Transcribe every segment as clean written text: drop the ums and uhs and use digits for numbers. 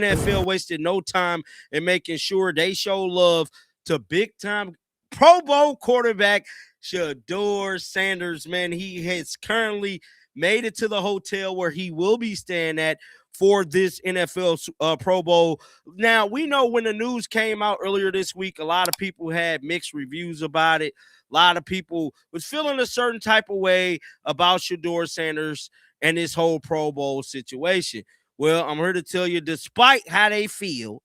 NFL wasted no time in making sure they show love to big-time Pro Bowl quarterback Shedeur Sanders. Man, he has currently made it to the hotel where he will be staying at for this NFL Pro Bowl. Now, we know when the news came out earlier this week, a lot of people had mixed reviews about it. A lot of people was feeling a certain type of way about Shedeur Sanders and this whole Pro Bowl situation. Well, I'm here to tell you, despite how they feel,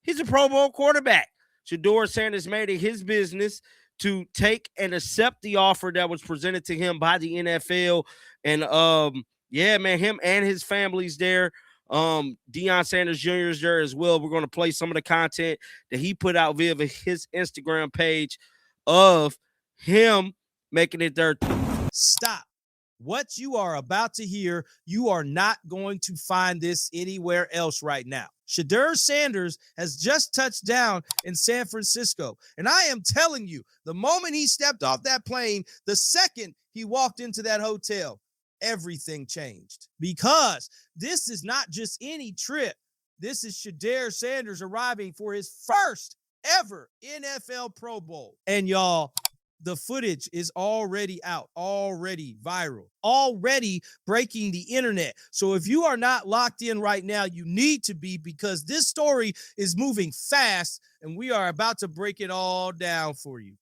he's a Pro Bowl quarterback. Shedeur Sanders made it his business to take and accept the offer that was presented to him by the NFL. And yeah, man, him and his family's there. Deion Sanders Jr. is there as well. We're going to play some of the content that he put out via his Instagram page of him making it there. Stop. What you are about to hear, you are not going to find this anywhere else right now. Shedeur Sanders has just touched down in San Francisco. And I am telling you, the moment he stepped off that plane, the second he walked into that hotel, everything changed. Because this is not just any trip. This is Shedeur Sanders arriving for his first ever NFL Pro Bowl. And y'all, the footage is already out, already viral, already breaking the internet. So if you are not locked in right now, you need to be, because this story is moving fast and we are about to break it all down for you.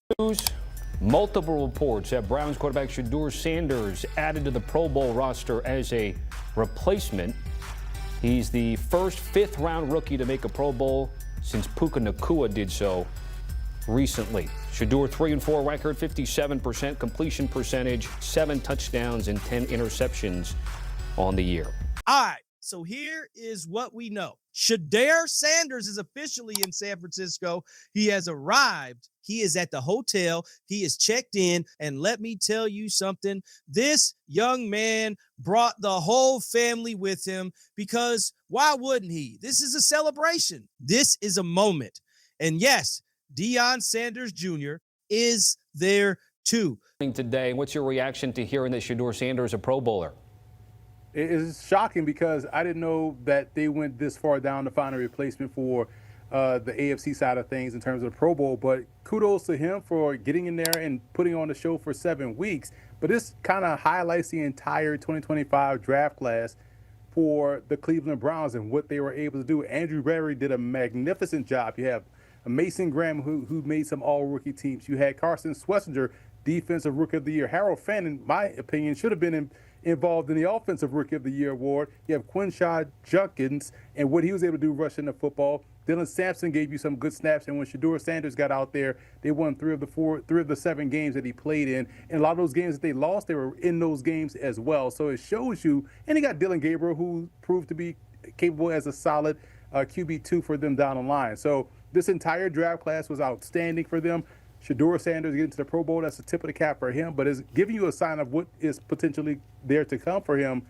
Multiple reports that Browns quarterback Shedeur Sanders added to the Pro Bowl roster as a replacement. He's the first fifth-round rookie to make a Pro Bowl since Puka Nacua did so recently. Shedeur 3-4 record, 57% completion percentage, 7 touchdowns and 10 interceptions on the year. All right, so here is what we know. Shedeur Sanders is officially in San Francisco. He has arrived. He is at the hotel. He is checked in. And let me tell you something. This young man brought the whole family with him, because why wouldn't he? This is a celebration. This is a moment. And yes, Deion Sanders Jr. is there too. Today, what's your reaction to hearing that Shedeur Sanders is a Pro Bowler? It is shocking because I didn't know that they went this far down to find a replacement for the AFC side of things in terms of the Pro Bowl. But kudos to him for getting in there and putting on the show for 7 weeks. But this kind of highlights the entire 2025 draft class for the Cleveland Browns and what they were able to do. Andrew Berry did a magnificent job. You have Mason Graham, who made some all-rookie teams. You had Carson Schlesinger, Defensive Rookie of the Year. Harold Fenn, in my opinion, should have been involved in the Offensive Rookie of the Year award. You have Quinshaw Junkins and what he was able to do rushing the football. Dylan Sampson gave you some good snaps, and when Shedeur Sanders got out there, they won 3 of the 7 games that he played in. And a lot of those games that they lost, they were in those games as well. So it shows you, and he got Dylan Gabriel, who proved to be capable as a solid QB2 for them down the line. So this entire draft class was outstanding for them. Shedeur Sanders getting to the Pro Bowl, that's the tip of the cap for him, but it's giving you a sign of what is potentially there to come for him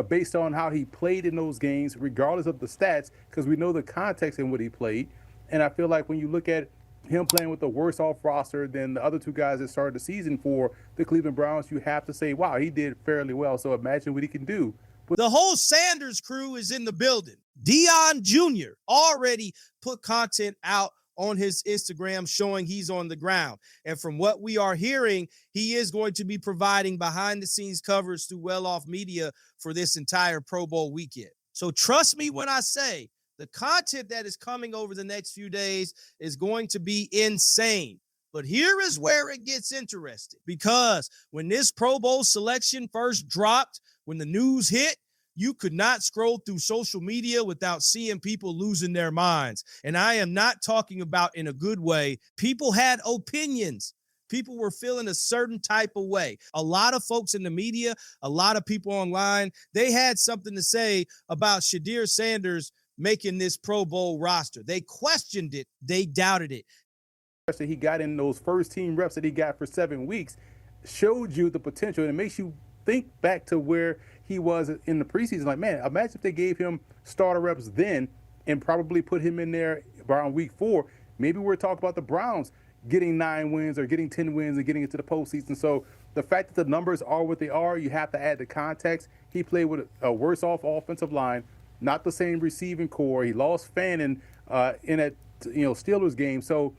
based on how he played in those games, regardless of the stats, because we know the context in what he played. And I feel like when you look at him playing with the worse off roster than the other 2 guys that started the season for the Cleveland Browns, you have to say, wow, he did fairly well. So imagine what he can do. The whole Sanders crew is in the building. Deion Jr. already put content out on his Instagram showing he's on the ground. And from what we are hearing, he is going to be providing behind-the-scenes coverage through Well Off Media for this entire Pro Bowl weekend. So trust me when I say the content that is coming over the next few days is going to be insane. But here is where it gets interesting, because when this Pro Bowl selection first dropped, when the news hit, you could not scroll through social media without seeing people losing their minds. And I am not talking about in a good way. People had opinions. People were feeling a certain type of way. A lot of folks in the media, a lot of people online, they had something to say about Shedeur Sanders making this Pro Bowl roster. They questioned it. They doubted it. That he got in those first team reps that he got for 7 weeks showed you the potential, and it makes you think back to where he was in the preseason. Like, man, imagine if they gave him starter reps then and probably put him in there around week 4. Maybe we're talking about the Browns getting 9 wins or getting 10 wins and getting into the postseason. So the fact that the numbers are what they are, you have to add the context. He played with a worse off offensive line, not the same receiving core. He lost Fannin in that Steelers game. So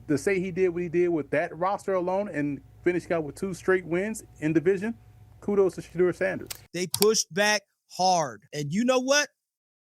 to say he did what he did with that roster alone and finishing out with 2 straight wins in division, kudos to Shedeur Sanders. They pushed back hard. And you know what?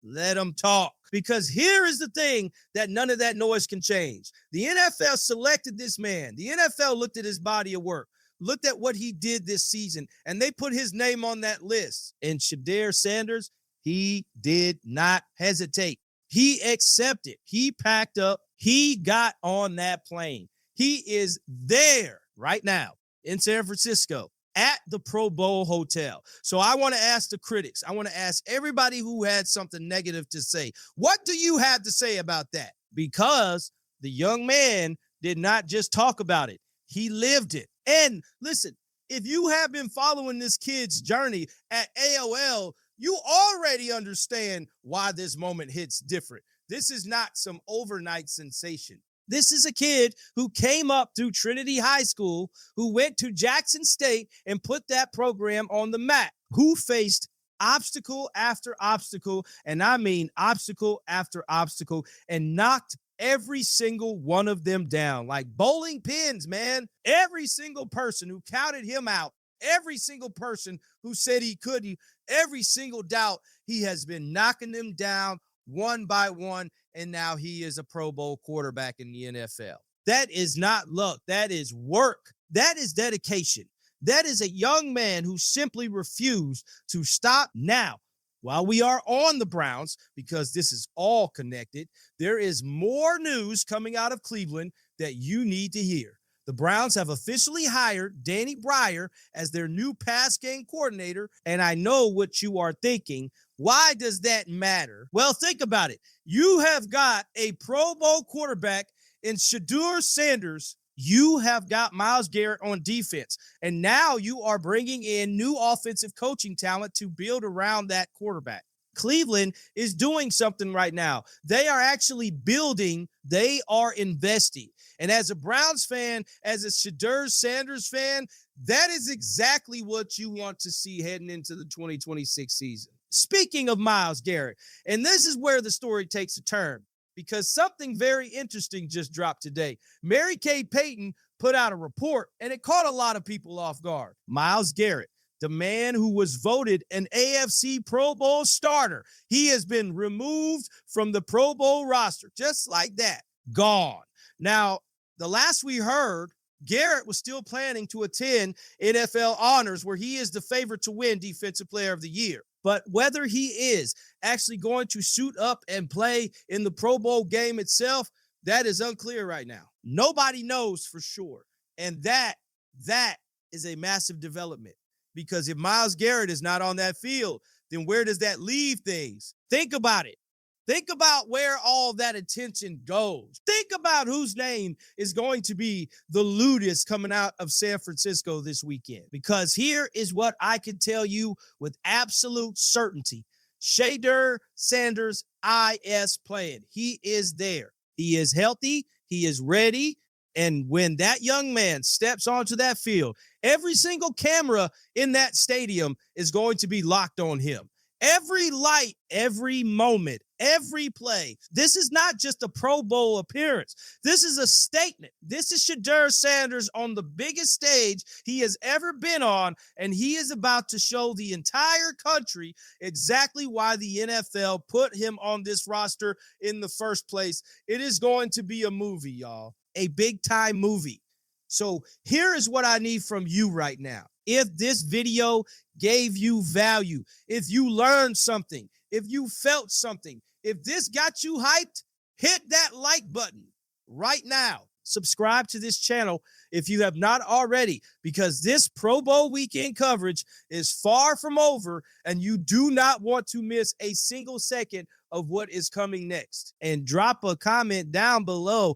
Let them talk. Because here is the thing that none of that noise can change. The NFL selected this man. The NFL looked at his body of work, looked at what he did this season, and they put his name on that list. And Shedeur Sanders, he did not hesitate. He accepted. He packed up. He got on that plane. He is there right now in San Francisco at the Pro Bowl Hotel. So I want to ask the critics. I want to ask everybody who had something negative to say. What do you have to say about that? Because the young man did not just talk about it. He lived it. And listen, if you have been following this kid's journey at AOL, you already understand why this moment hits different. This is not some overnight sensation. This is a kid who came up through Trinity High School, who went to Jackson State and put that program on the map, who faced obstacle after obstacle, and I mean obstacle after obstacle, and knocked every single one of them down like bowling pins, man. Every single person who counted him out, every single person who said he couldn't, every single doubt, he has been knocking them down one by one, and now he is a Pro Bowl quarterback in the NFL. That is not luck. That is work. That is dedication. That is a young man who simply refused to stop. Now, while we are on the Browns, because this is all connected, there is more news coming out of Cleveland that you need to hear. The Browns have officially hired Danny Breyer as their new pass game coordinator, and I know what you are thinking. Why does that matter? Well, think about it. You have got a Pro Bowl quarterback in Shedeur Sanders. You have got Myles Garrett on defense, and now you are bringing in new offensive coaching talent to build around that quarterback. Cleveland is doing something right now. They are actually building. They are investing. And as a Browns fan, as a Shedeur Sanders fan, that is exactly what you want to see heading into the 2026 season. Speaking of Myles Garrett, and this is where the story takes a turn, because something very interesting just dropped today. Mary Kay Payton put out a report, and it caught a lot of people off guard. Myles Garrett, the man who was voted an AFC Pro Bowl starter, he has been removed from the Pro Bowl roster, just like that, gone. Now, the last we heard, Garrett was still planning to attend NFL honors, where he is the favorite to win Defensive Player of the Year. But whether he is actually going to suit up and play in the Pro Bowl game itself, that is unclear right now. Nobody knows for sure. And that is a massive development, because if Myles Garrett is not on that field, then where does that leave things? Think about it. Think about where all that attention goes. Think about whose name is going to be the lewdest coming out of San Francisco this weekend. Because here is what I can tell you with absolute certainty. Shedeur Sanders is playing. He is there. He is healthy. He is ready. And when that young man steps onto that field, every single camera in that stadium is going to be locked on him. Every light, every moment, every play. This is not just a Pro Bowl appearance. This is a statement. This is Shedeur Sanders on the biggest stage he has ever been on, and he is about to show the entire country exactly why the NFL put him on this roster in the first place. It is going to be a movie, y'all, a big-time movie. So here is what I need from you right now. If this video gave you value, if you learned something, if you felt something, if this got you hyped, hit that like button right now. Subscribe to this channel if you have not already, because this Pro Bowl weekend coverage is far from over, and you do not want to miss a single second of what is coming next. And drop a comment down below.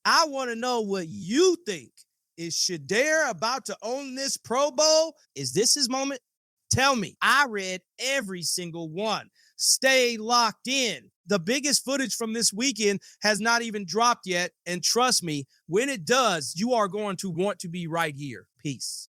I want to know what you think. Is Shedeur about to own this Pro Bowl? Is this his moment? Tell me. I read every single one. Stay locked in. The biggest footage from this weekend has not even dropped yet. And trust me, when it does, you are going to want to be right here. Peace.